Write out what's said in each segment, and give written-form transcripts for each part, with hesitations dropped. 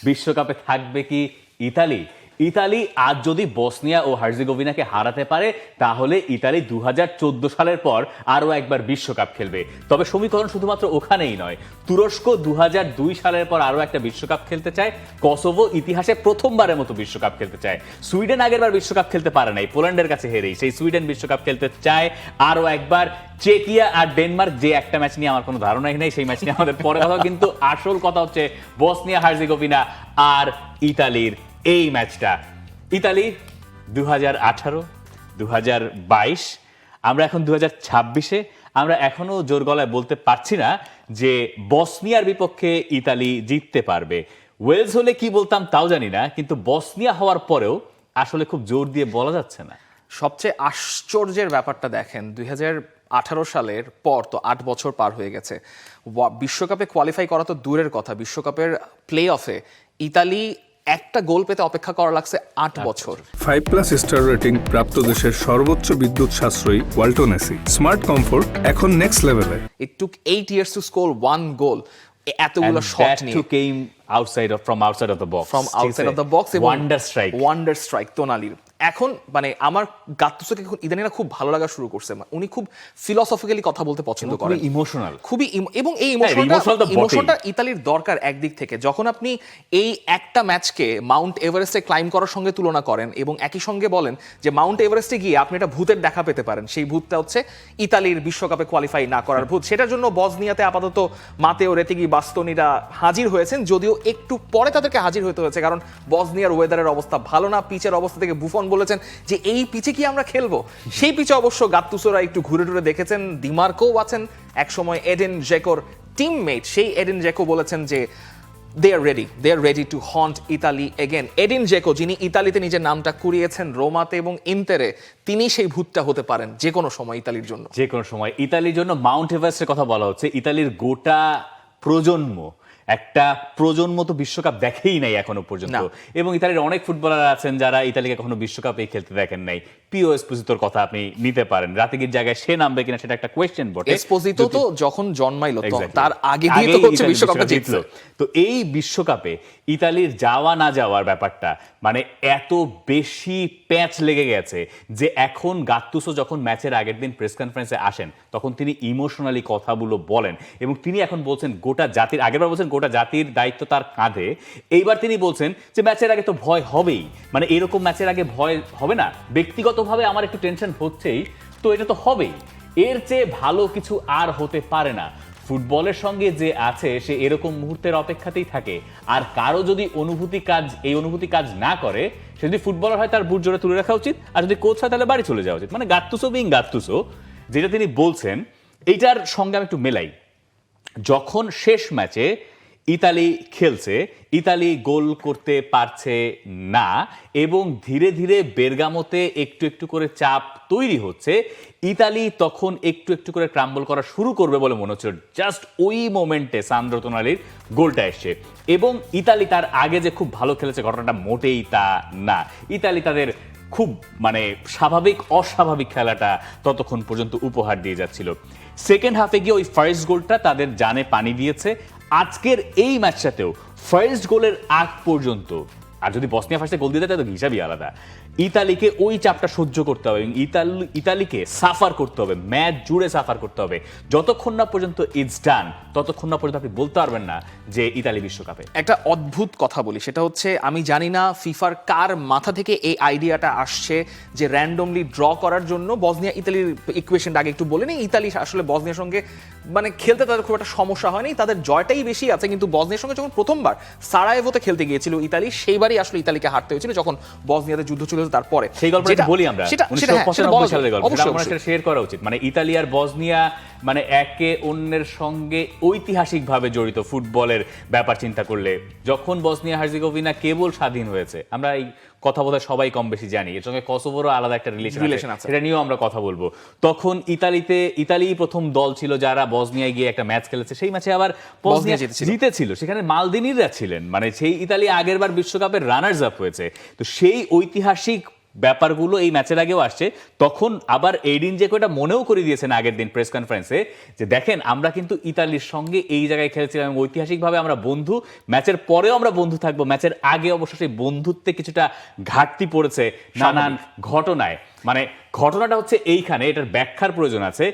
বিশ্বকাপে থাকবে কি ইতালি? ইতালি আজ যদি বসনিয়া ও হার্জেগোভিনাকে হারাতে পারে তাহলে ইতালি 2014 সালের পর আরও একবার বিশ্বকাপ খেলবে। তবে সমীকরণ শুধুমাত্র ওখানেই নয়, তুরস্ক 2002 সালের পর আরও একটা বিশ্বকাপ খেলতে চায়, কসোভো ইতিহাসে প্রথমবারের মতো বিশ্বকাপ খেলতে চায়, সুইডেন আগেরবার বিশ্বকাপ খেলতে পারে নাই, পোল্যান্ডের কাছে হেরেই সেই সুইডেন বিশ্বকাপ খেলতে চায় আরও একবার। চেকিয়া আর ডেনমার্ক, যে একটা ম্যাচ নিয়ে আমার কোনো ধারণাই নেই, সেই ম্যাচ নিয়ে আমাদের পরে কথা, কিন্তু আসল কথা হচ্ছে বসনিয়া হার্জেগোভিনা আর ইতালির এই ম্যাচটা। ইতালি 2018, 2022, আমরা এখন 2026-এ, আমরা এখনো জোর গলায় বলতে পারছি না যে বসনিয়ার বিপক্ষে ইতালি জিততে পারবে। ওয়েলস হলে কি বলতাম তাও জানি না, কিন্তু বসনিয়া হওয়ার পরেও আসলে খুব জোর দিয়ে বলা যাচ্ছে না। সবচেয়ে আশ্চর্যের ব্যাপারটা দেখেন, 2018 সালের পর তো 8 বছর পার হয়ে গেছে। বিশ্বকাপে কোয়ালিফাই করা তো দূরের কথা, বিশ্বকাপের প্লে অফে ইতালি একটা গোল পেতে অপেক্ষা করা লাগছে 8 বছর। 5+ স্টার রেটিং প্রাপ্ত দেশের সর্বোচ্চ বিদ্যুৎ সাশ্রয়ী ওয়ালটন এসি। স্মার্ট কমফোর্ট এখন নেক্সট লেভেলে। It took 8 years to score 1 goal. এতগুলো শট নিয়ে from outside of the box. From outside of the box এবং ওয়ান্ডার স্ট্রাইক তোনালির। এখন মানে আমার গাত্তুসোকে ইদানিং খুব ভালো লাগা শুরু করছে। উনি খুব ফিলসফিক্যালি কথা বলতে পছন্দ করেন, ইমোশনাল, খুবই এবং এই ইমোশনটা ইতালির দরকার একদিক থেকে। যখন আপনি এই একটা ম্যাচকে মাউন্ট এভারেস্টে ক্লাইম করার সঙ্গে তুলনা করেন এবং একই সঙ্গে বলেন যে মাউন্ট এভারেস্টে গিয়ে আপনি একটা ভূতের দেখা পেতে পারেন, সেই ভূতটা হচ্ছে ইতালির বিশ্বকাপে কোয়ালিফাই না করার ভূত। সেটার জন্য বসনিয়াতে আপাতত মাতেও রেতিগি বাস্তনিরা হাজির হয়েছেন, যদিও একটু পরে তাদেরকে হাজির হতে হয়েছে, কারণ বসনিয়ার ওয়েদারের অবস্থা ভালো না। পিচের অবস্থা থেকে বুফন বলেছেন যে এই পিচে কি আমরা খেলবো? সেই পিচে অবশ্য গাত্তুসোরা একটু ঘুরে টুরে দেখেছেন। ডিমার্কো আছেন, একসময় এডেন জেকোর টিমমেট, সেই এডেন জেকো বলেছেন যে they are ready to haunt Italy again. এডিন জেকো, যিনি ইতালিতে নিজের নামটা কুড়িয়েছেন রোমাতে এবং ইন্তেরে, তিনি সেই ভূতটা হতে পারেন যে কোনো সময় ইতালির জন্য। যে কোনো সময় ইতালির জন্য মাউন্ট এভারেস্টের কথা বলা হচ্ছে। ইতালির গোটা একটা প্রজন্ম তো বিশ্বকাপ দেখেই নাই এখনো পর্যন্ত, এবং ইতালির অনেক ফুটবলার আছেন যারা ইতালিকে কখনো বিশ্বকাপে খেলতে দেখেন নাই। পিও এসপোজিতোর কথা আপনি নিতে পারেন, রাতিগির জায়গায় সে নামবে কিনা সেটা একটা কোয়েশ্চেন বটে। এসপোজিতো তো যখন জন্মাইলো তার আগে দিয়ে তো হচ্ছে বিশ্বকাপে জিতলো। তো এই বিশ্বকাপে ইতালির যাওয়া না যাওয়ার ব্যাপারটা মানে এত বেশি প্যাচ লেগে গেছে যে এখন গাত্তুসো যখন ম্যাচের আগের দিন প্রেস কনফারেন্সে আসেন তখন তিনি ইমোশনালি কথাগুলো বলেন, এবং তিনি এখন বলছেন গোটা জাতির, আগেরবার বলছেন গোটা জাতির দায়িত্ব তার কাঁধে, এইবার তিনি বলছেন যে ম্যাচের আগে তো ভয় হবেই, মানে এরকম ম্যাচের আগে ভয় হবে না, ব্যক্তিগতভাবে আমার একটু টেনশন হচ্ছেই, তো এটা তো হবেই, এর চেয়ে ভালো কিছু আর হতে পারে না। ফুটবলের সঙ্গে যে আছে সে এরকম মুহূর্তের অপেক্ষাতেই থাকে, আর কারো যদি এই অনুভূতি কাজ না করে, সে যদি ফুটবলার হয় তার বুট জোরে তুলে রাখা উচিত, আর যদি কোচ হয় তাহলে বাড়ি চলে যাওয়া উচিত। মানে গাত্তুসো বিং গাত্তুসো, যেটা তিনি বলছেন এইটার সঙ্গে আমি একটু মেলাই। যখন শেষ ম্যাচে ইতালি খেলছে, ইতালি গোল করতে পারছে না এবং ধীরে ধীরে বেরগামোতে একটু একটু করে চাপ তৈরি হচ্ছে, ইতালি তখন একটু একটু করে ক্রাম্বল করা শুরু করবে বলে মনে হচ্ছে। জাস্ট ওই মোমেন্টে সান্দ্রো তোনালির গোলটা এসছে, এবং ইতালি তার আগে যে খুব ভালো খেলেছে ঘটনাটা মোটেই তা না। ইতালি তাদের খুব মানে অস্বাভাবিক খেলাটা ততক্ষণ পর্যন্ত উপহার দিয়ে যাচ্ছিল। সেকেন্ড হাফে গিয়ে ওই ফার্স্ট গোলটা তাদের জানে পানি দিয়েছে। আজকের এই ম্যাচটাতেও ফার্স্ট গোলের আগ পর্যন্ত, আর যদি বসনিয়া ফার্স্টে গোল দিয়ে দেয় তো হিসাবই আলাদা, ইতালিকে ওই চাপটা সহ্য করতে হবে, ইতালিকে সাফার করতে হবে, ম্যাচ জুড়ে সাফার করতে হবে। যতক্ষণ না পর্যন্ত ইটস ডান ততক্ষণ না পর্যন্ত আপনি বলতে পারবেন না যে ইতালি বিশ্বকাপে। একটা অদ্ভুত কথা বলি, সেটা হচ্ছে আমি জানি না ফিফার কার মাথা থেকে এই আইডিয়াটা আসছে যে র্যান্ডমলি ড্র করার জন্য বসনিয়া ইতালির ইকুয়েশনটা আগে একটু বলে নিই। ইতালি আসলে বসনিয়ার সঙ্গে মানে খেলতে তাদের খুব একটা সমস্যা হয়নি, তাদের জয়টাই বেশি আছে, কিন্তু বসনিয়ার সঙ্গে যখন প্রথমবার সারায়েভোতে খেলতে গিয়েছিল ইতালি, সেইবারই আসলে ইতালিকে হারতে হয়েছিল যখন বসনিয়াতে যুদ্ধ ছিল তারপরে। সেই গল্পটা বলি আমরা, 1995 সালের গল্প, সেটা শেয়ার করা উচিত। মানে ইতালি আর বসনিয়া মানে একে অন্যের সঙ্গে ঐতিহাসিকভাবে জড়িত ফুটবলের ব্যাপার চিন্তা করলে। যখন বসনিয়া হার্জেগোভিনা কেবল স্বাধীন হয়েছে, আমরা এই কথা বোধহয় সবাই কম বেশি জানি, এর সঙ্গে কসোভোরও আলাদা একটা রিলেশন আছে, এটা নিয়েও আমরা কথা বলবো। তখন ইতালি প্রথম দল ছিল যারা বসনিয়ায় গিয়ে একটা ম্যাচ খেলেছে, সেই ম্যাচে আবার বসনিয়া জিতেছিল, সেখানে মালদিনিরা ছিলেন, মানে সেই ইতালি আগেরবার বিশ্বকাপের রানার্স আপ হয়েছে। তো সেই ঐতিহাসিক ব্যাপারগুলো এই ম্যাচের আগেও আসছে, তখন আবার এডিন জেকো এটা মনেও করে দিয়েছেন আগের দিন প্রেস কনফারেন্সে যে দেখেন আমরা কিন্তু ইতালির সঙ্গে এই জায়গায় খেলেছিলাম এবং ঐতিহাসিকভাবে আমরা বন্ধু, ম্যাচের পরেও আমরা বন্ধু থাকবো। ম্যাচের আগে অবশ্য সেই বন্ধুত্বে কিছুটা ঘাটতি পড়েছে নানান ঘটনায়। মানে ঘটনাটা হচ্ছে এইখানে, এটার ব্যাখ্যার প্রয়োজন আছে।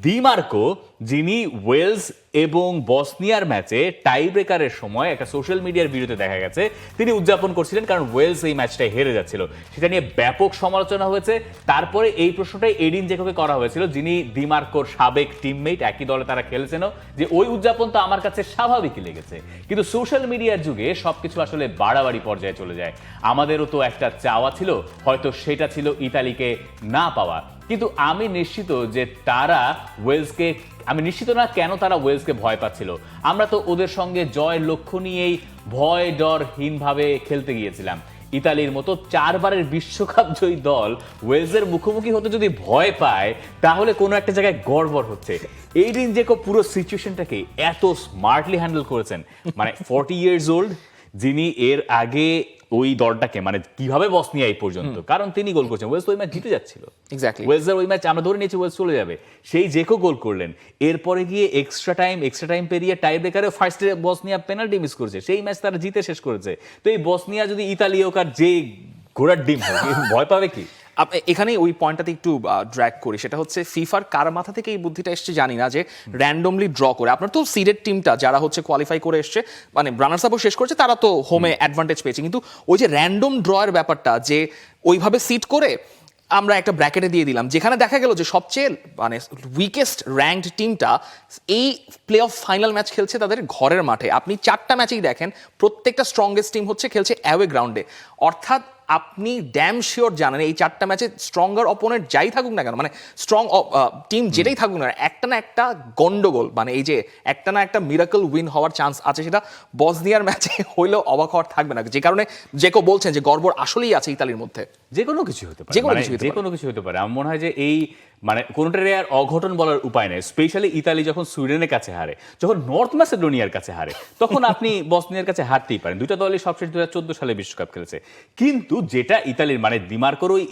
দিমার্কো, যিনি ওয়েলস এবং বসনিয়ার ম্যাচে টাই ব্রেকারের সময় একটা সোশ্যাল মিডিয়ার ভিডিওতে দেখা গেছে তিনি উদযাপন করছিলেন কারণ ওয়েলস এই ম্যাচটায় হেরে যাচ্ছিল, সেটা নিয়ে ব্যাপক সমালোচনা হয়েছে। তারপরে এই প্রশ্নটাই এডিন জেকোকে করা হয়েছিল, যিনি দিমার্কোর সাবেক টিমমেট, একই দলে তারা খেলেছেন, যে ওই উদযাপন তো আমার কাছে স্বাভাবিকই লেগেছে। কিন্তু সোশ্যাল মিডিয়ার যুগে সবকিছু আসলে বাড়াবাড়ি পর্যায়ে চলে যায়। আমাদেরও তো একটা চাওয়া ছিল, হয়তো সেটা ছিল ইতালিকে না পাওয়া। কিন্তু আমি নিশ্চিত যে তারা ওয়েলসকে, আমি নিশ্চিত না কেন তারা ওয়েলসকে ভয় পাচ্ছিল। আমরা তো ওদের সঙ্গে জয়ের লক্ষ্য নিয়েই ভয় ডরহীনভাবে খেলতে গিয়েছিলাম। ইতালির মতো 4 বারের বিশ্বকাপ জয়ী দল ওয়েলসের মুখোমুখি হতে যদি ভয় পায় তাহলে কোনো একটা জায়গায় গড়বড় হচ্ছে। এডিন জেকো পুরো সিচুয়েশনটাকে এত স্মার্টলি হ্যান্ডেল করেছেন, মানে 40 ইয়ার্স ওল্ড, যিনি এর আগে ওই দলটাকে মানে কিভাবে বসনিয়া এই পর্যন্ত, কারণ তিনি গোল করছেন, ওয়েলস ওই ম্যাচ জিতে যাচ্ছিল, এক্স্যাক্টলি ওয়েলসের ওই ম্যাচ আমরা ধরে নিয়েছি ওয়েলস চলে যাবে, সেই জেকো গোল করলেন। এরপরে গিয়ে এক্সট্রা টাইম পেরিয়ে টাই ব্রেকারে ফার্স্টে বসনিয়া পেনাল্টি মিস করেছে, সেই ম্যাচ তারা জিতে শেষ করেছে। তো এই বসনিয়া যদি ইতালি হোক আর যে ঘোড়ার ডিম হোক, ভয় পাবে কি? এখানেই ওই পয়েন্টটাতে একটু ড্র্যাগ করি, সেটা হচ্ছে ফিফার কার মাথা থেকে এই বুদ্ধিটা এসছে জানি না, যে র্যান্ডমলি ড্র করে, আপনার তো সিডেড টিমটা যারা হচ্ছে কোয়ালিফাই করে এসছে, মানে রানার্স আপও শেষ করেছে, তারা তো হোমে অ্যাডভান্টেজ পেয়েছে, কিন্তু ওই যে র্যান্ডম ড্রয়ের ব্যাপারটা, যে ওইভাবে সিট করে আমরা একটা ব্র্যাকেটে দিয়ে দিলাম, যেখানে দেখা গেল যে সবচেয়ে মানে উইকেস্ট র্যাঙ্কড টিমটা এই প্লে অফ ফাইনাল ম্যাচ খেলছে তাদের ঘরের মাঠে। আপনি 4টা ম্যাচেই দেখেন প্রত্যেকটা স্ট্রংগেস্ট টিম হচ্ছে খেলছে অ্যাওয়ে গ্রাউন্ডে, অর্থাৎ আপনি ড্যাম শিওর জানেন এই 4টা ম্যাচে স্ট্রঙ্গার অপোনেন্ট যাই থাকুক না কেন, মানে স্ট্রং টিম যেটাই থাকুক না, একটা না একটা গন্ডগোল, মানে এই যে একটা না একটা মিরাকল উইন হওয়ার চান্স আছে, সেটা বসনিয়ার ম্যাচে হইলেও অবাক হওয়ার থাকবে না। যে কারণে জেকো বলছেন যে গড়বড় আসলেই আছে ইতালির মধ্যে, যে কোনো কিছু হতে পারে, যে কোনো কিছু হতে পারে। আমার মনে হয় যে এই মানে কোনোটারে আর অঘটন বলার উপায় নেই। স্পেশালি ইতালি যখন সুইডেনের কাছে হারে, যখন নর্থ ম্যাসেডোনিয়ার কাছে হারে, তখন আপনি বসনিয়ার কাছে হারতেই পারেন। দুইটা দলই সবশেষ 2014 সালে বিশ্বকাপ খেলেছে। কিন্তু যেটা ইতালির মানে দিমার্কোর ওই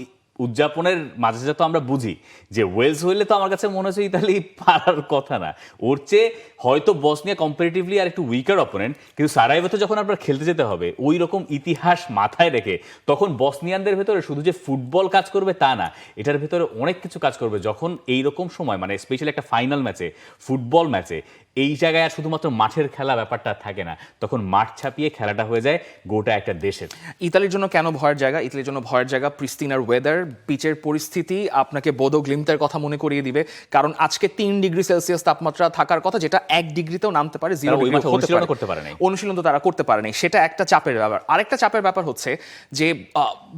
উদযাপনের মাঝে যা তো আমরা বুঝি যে ওয়েলস হইলে তো আমার কাছে মনে হচ্ছে ইতালি পারার কথা না, ওর চেয়ে হয়তো বসনিয়া কম্পারেটিভলি আর একটু উইকার অপোনেন্ট, কিন্তু সারাইভোতে যখন আপনার খেলতে যেতে হবে ওই রকম ইতিহাস মাথায় রেখে, তখন বসনিয়ানদের ভেতরে শুধু যে ফুটবল কাজ করবে তা না, এটার ভেতরে অনেক কিছু কাজ করবে। যখন এই রকম সময় মানে স্পেশালি একটা ফাইনাল ম্যাচে, ফুটবল ম্যাচে, এই জায়গায় আর শুধুমাত্র মাঠের খেলা ব্যাপারটা থাকে না, তখন মাঠ ছাপিয়ে খেলাটা হয়ে যায় গোটা একটা দেশের। ইতালির জন্য কেন ভয়ের জায়গা? ইতালির জন্য ভয়ের জায়গা প্রিস্তিনার ওয়েদার, পিচের পরিস্থিতি আপনাকে বোদো গ্লিমতের কথা মনে করিয়ে দিবে, কারণ আজকে 3 ডিগ্রি সেলসিয়াস তাপমাত্রা থাকার কথা, যেটা 1 ডিগ্রিতেও নামতে পারে, 0 ডিগ্রি করতে পারে না, অনুশীলন তো তারা করতে পারেনি, সেটা একটা চাপের ব্যাপার। আরেকটা চাপের ব্যাপার হচ্ছে যে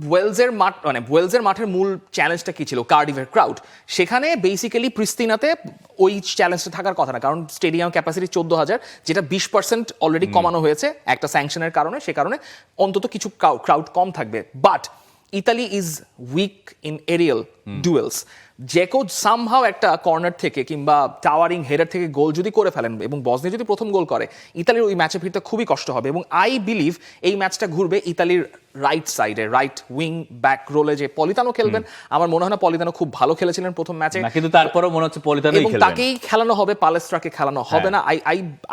ওয়েলসের মাঠ, মানে ওয়েলসের মাঠের মূল চ্যালেঞ্জটা কি ছিল? কার্ডিফের ক্রাউড। সেখানে বেসিক্যালি প্রিস্তিনাতে ওই চ্যালেঞ্জটা থাকার কথা না, কারণ স্টেডিয়াম ক্যাপাসিটি 14,000, যেটা 20% অলরেডি কমানো হয়েছে একটা স্যাংশনের কারণে, সে কারণে অন্তত কিছু ক্রাউড কম থাকবে। But Italy is weak in aerial duels. Dzeko somehow একটা কর্নার থেকে কিংবা টাওয়ারিং হেডার থেকে গোল যদি করে ফেলেন এবং বসনিয়া যদি প্রথম গোল করে, ইতালির ওই ম্যাচে ফিরতে খুবই কষ্ট হবে। এবং আই বিলিভ এই ম্যাচটা ঘুরবে ইতালির রাইট সাইডে, রাইট উইং ব্যাক রোলে, যে পলিতানো খেলবেন। আমার মনে হয় না পলিতানো খুব ভালো খেলেছিলেন প্রথম ম্যাচে, কিন্তু তারপরও মনে হচ্ছে পলিতানোই খেলবেন, এবং তাকেই খেলানো হবে, পালেস্ট্রাকে খেলানো হবে না।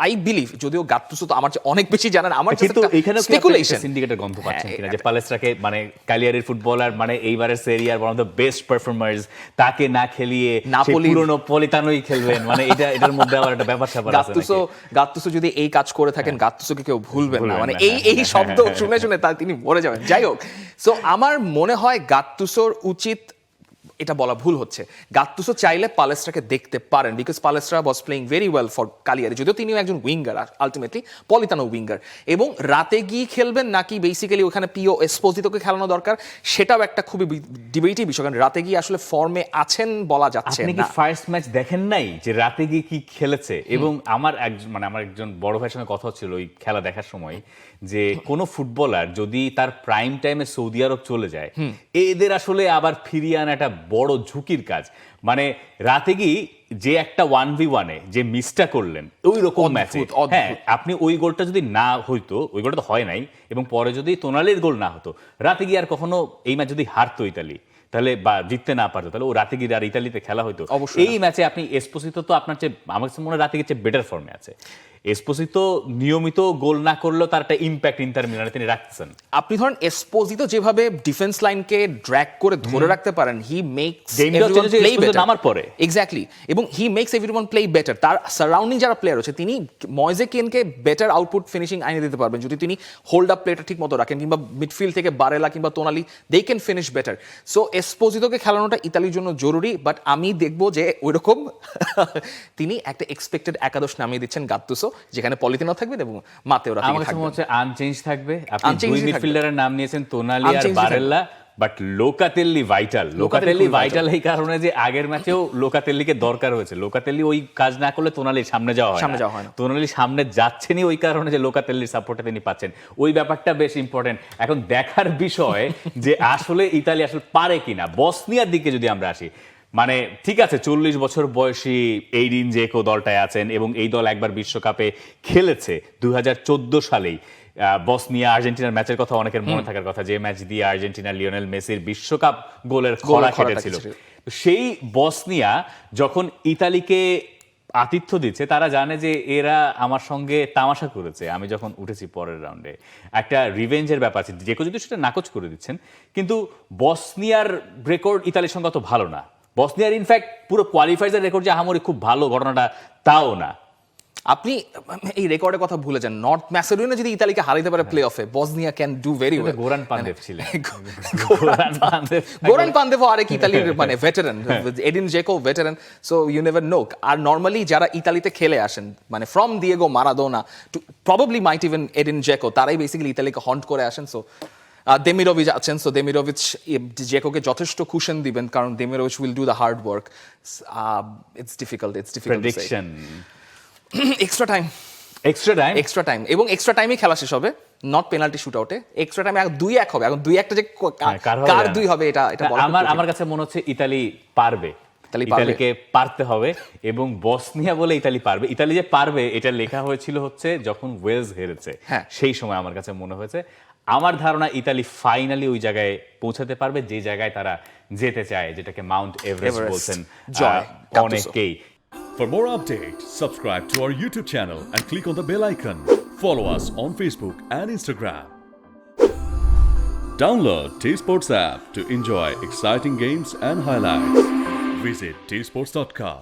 আই বিলিভ, যদিও গাত্তুসো তো আমার অনেক বেশি জানেন, আমার কিন্তু এখানেও স্পেকুলেশন সিন্ডিকেটের গন্ধ পাচ্ছেন কিনা যে পালেস্ট্রাকে মানে কালিয়ারির ফুটবলার, মানে এইবারের সেরিয়ার one of the best performers, তাকে না খেলিয়ে পুরনো পলিতানোই খেলবেন, মানে এটার মধ্যে আবার একটা ব্যাপার স্যাপার আছে। গাত্তুসো যদি এই কাজ করে থাকেন, গাত্তুসোকে কেউ ভুলবেন না, মানে এই শব্দ শুনে শুনে তিনি মরে যাবেন। যাই হোক, সো আমার মনে হয় গাত্তুসোর উচিত, এটা বলা ভুল হচ্ছে, গাত্তুসো চাইলে পালেস্ট্রাকে দেখতে পারেন, because Palestra was playing very well for Cagliari, যদিও তিনিও একজন উইঙ্গার, আলটিমেটলি পলিতানো উইঙ্গার। এবং রাতে গিয়ে খেলবেন নাকি বেসিক্যালি ওখানে পিও এসপোজিতোকে খেলানো দরকার, সেটাও একটা খুবই ডিবেটি বিষয়, কারণ রাতে গিয়ে আসলে ফর্মে আছেন বলা যাচ্ছে না। আপনি কি ফার্স্ট ম্যাচ দেখেন নাই যে রাতে গিয়ে কি খেলেছে? এবং আমার একজন বড় ভাইয়ের সঙ্গে কথা হচ্ছিল ওই খেলা দেখার সময়, যে কোনো ফুটবলার যদি তার প্রাইম টাইমে সৌদি আরব চলে যায়, এদের আসলে আবার ফিরিয়ে আনা একটা বড় ঝুঁকির কাজ। মানে রাতে কি যে একটা 1v1-এ যে মিসটা করলেন ওই রকম ম্যাচে, হ্যাঁ আপনি ওই গোলটা যদি না হইতো, ওই গোলটা তো হয় নাই, এবং পরে যদি তোনালির গোল না হতো, রাতে গিয়ে আর কখনো এই ম্যাচ যদি হারতো ইতালি, তাহলে বা জিততে না পারতো, তাহলে ও রাতে গিয়ে আর ইতালিতে খেলা হইতো। এই ম্যাচে আপনি এসপোসিতো তো আপনার চেয়ে, আমার কাছে মনে হয় রাতে গিয়ে বেটার ফর্মে আছে। এসপোসিতো নিয়মিত গোল না করলেও তার একটা ইম্প্যাক্ট ইন্টার মিলানে তিনি রাখছেন। আপনি ধরেন এসপোজিতো যেভাবে ডিফেন্স লাইনকে ড্র্যাগ করে ধরে রাখতে পারেন, হি মেক্স নামার পরে এক্স্যাক্টলি, এবং he makes everyone play better. তার সারাউন্ডিং যারা প্লেয়ার আছে, তিনি ময়েজে কেনকে বেটার আউটপুট ফিনিশিং আইনে দিতে পারবেন যদি তিনি হোল্ড আপ প্লেটা ঠিক মতো রাখেন, কিংবা মিডফিল্ড থেকে বারেলা কিংবা Tonali, they can finish better. So এসপোজিতোকে খেলানোটা ইতালির জন্য জরুরি, বাট আমি দেখবো যে ওইরকম তিনি একটা এক্সপেক্টেড একাদশ নামিয়ে দিচ্ছেন গাত্তুসো, যেখানে পলিতিনো থাকবেন এবং মাতেও রাখবেন। আমার কাছে মনে হচ্ছে আনচেঞ্জ থাকবে। আপনি দুই মিডফিল্ডারের নাম নিয়েছেন, তোনালি আর বারেল্লা, বাট লোকাতেল্লি ভাইটাল এই কারণে যে আগের ম্যাচেও লোকাতেল্লিকে দরকার হয়েছে। লোকাতেল্লি ওই কাজ না করলে তোনালির সামনে যাওয়া হয় না। তোনালি সামনে যাচ্ছেনই ওই কারণে যে লোকাতেল্লির সাপোর্টে তিনি পাচ্ছেন, ওই ব্যাপারটা বেশ ইম্পর্টেন্ট। এখন দেখার বিষয় যে আসলে ইতালি আসলে পারে কিনা। বসনিয়ার দিকে যদি আমরা আসি, মানে ঠিক আছে 40 বছর বয়সী এডিন জেকো দলটায় আছেন, এবং এই দল একবার বিশ্বকাপে খেলেছে 2014 সালেই। বসনিয়া আর্জেন্টিনার ম্যাচের কথা অনেকের মনে থাকার কথা, যে ম্যাচ দিয়ে আর্জেন্টিনা লিওনেল মেসির বিশ্বকাপ গোলের খরা কেটেছিল। সেই বসনিয়া যখন ইতালিকে আতিথ্য দিচ্ছে, তারা জানে যে এরা আমার সঙ্গে তামাশা করেছে আমি যখন উঠেছি পরের রাউন্ডে, একটা রিভেঞ্জের ব্যাপার আছে। যে কেউ যদি সেটা নাকচ করে দিচ্ছেন, কিন্তু বসনিয়ার রেকর্ড ইতালির সঙ্গে অত ভালো না। বসনিয়ার ইনফ্যাক্ট পুরো কোয়ালিফায়ার্সের রেকর্ড যে আহামরি খুব ভালো ঘটনাটা তাও না। আপনি এই রেকর্ডের কথা ভুলে যান। নর্থ ম্যাসেডোনিয়া যদি ইতালিকে হারাইতে পারে প্লে অফে, Bosnia can do very well. Goran Pandev ছিলেন, গোরান পান্দেভ আরেক ইতালির মানে veteran, Edin Dzeko veteran, so you never know. আর নর্মালি যারা ইতালিতে খেলে আসেন, মানে from Diego Maradona to probably might even Edin Dzeko, তারাই বেসিক্যালি ইতালিকে হন্ট করে আসেন। সো দেমিরোভিচ আছেন, সো দেমিরোভিচ জেকোকে যথেষ্ট কুশন দিবেন, কারণ Demirovic will do the hard work. It's difficult prediction. Extra time এবং এক্সট্রা টাইমে খেলা শেষ হবে, নট পেনাল্টি শুট আউটে। এক্সট্রা টাইমে 2-1 হবে। এখন 2-1টা যে কার 2 হবে এটা আমার কাছে মনে হচ্ছে ইতালি পারবে, ইতালিকে পারতে হবে, এবং বসনিয়া বলে ইতালি পারবে। ইতালি যে পারবে এটা লেখা হয়েছিল হচ্ছে যখন ওয়েলস হেরেছে, সেই সময় আমার কাছে মনে হয়েছে। আমার ধারণা ইতালি ফাইনালি ওই জায়গায় পৌঁছাতে পারবে যে জায়গায় তারা যেতে চায়, যেটাকে মাউন্ট এভারেস্ট বলছেন অনেকেই। For more updates, subscribe to our YouTube channel and click on the bell icon. Follow us on Facebook and Instagram. Download T-Sports app to enjoy exciting games and highlights. Visit tsports.com.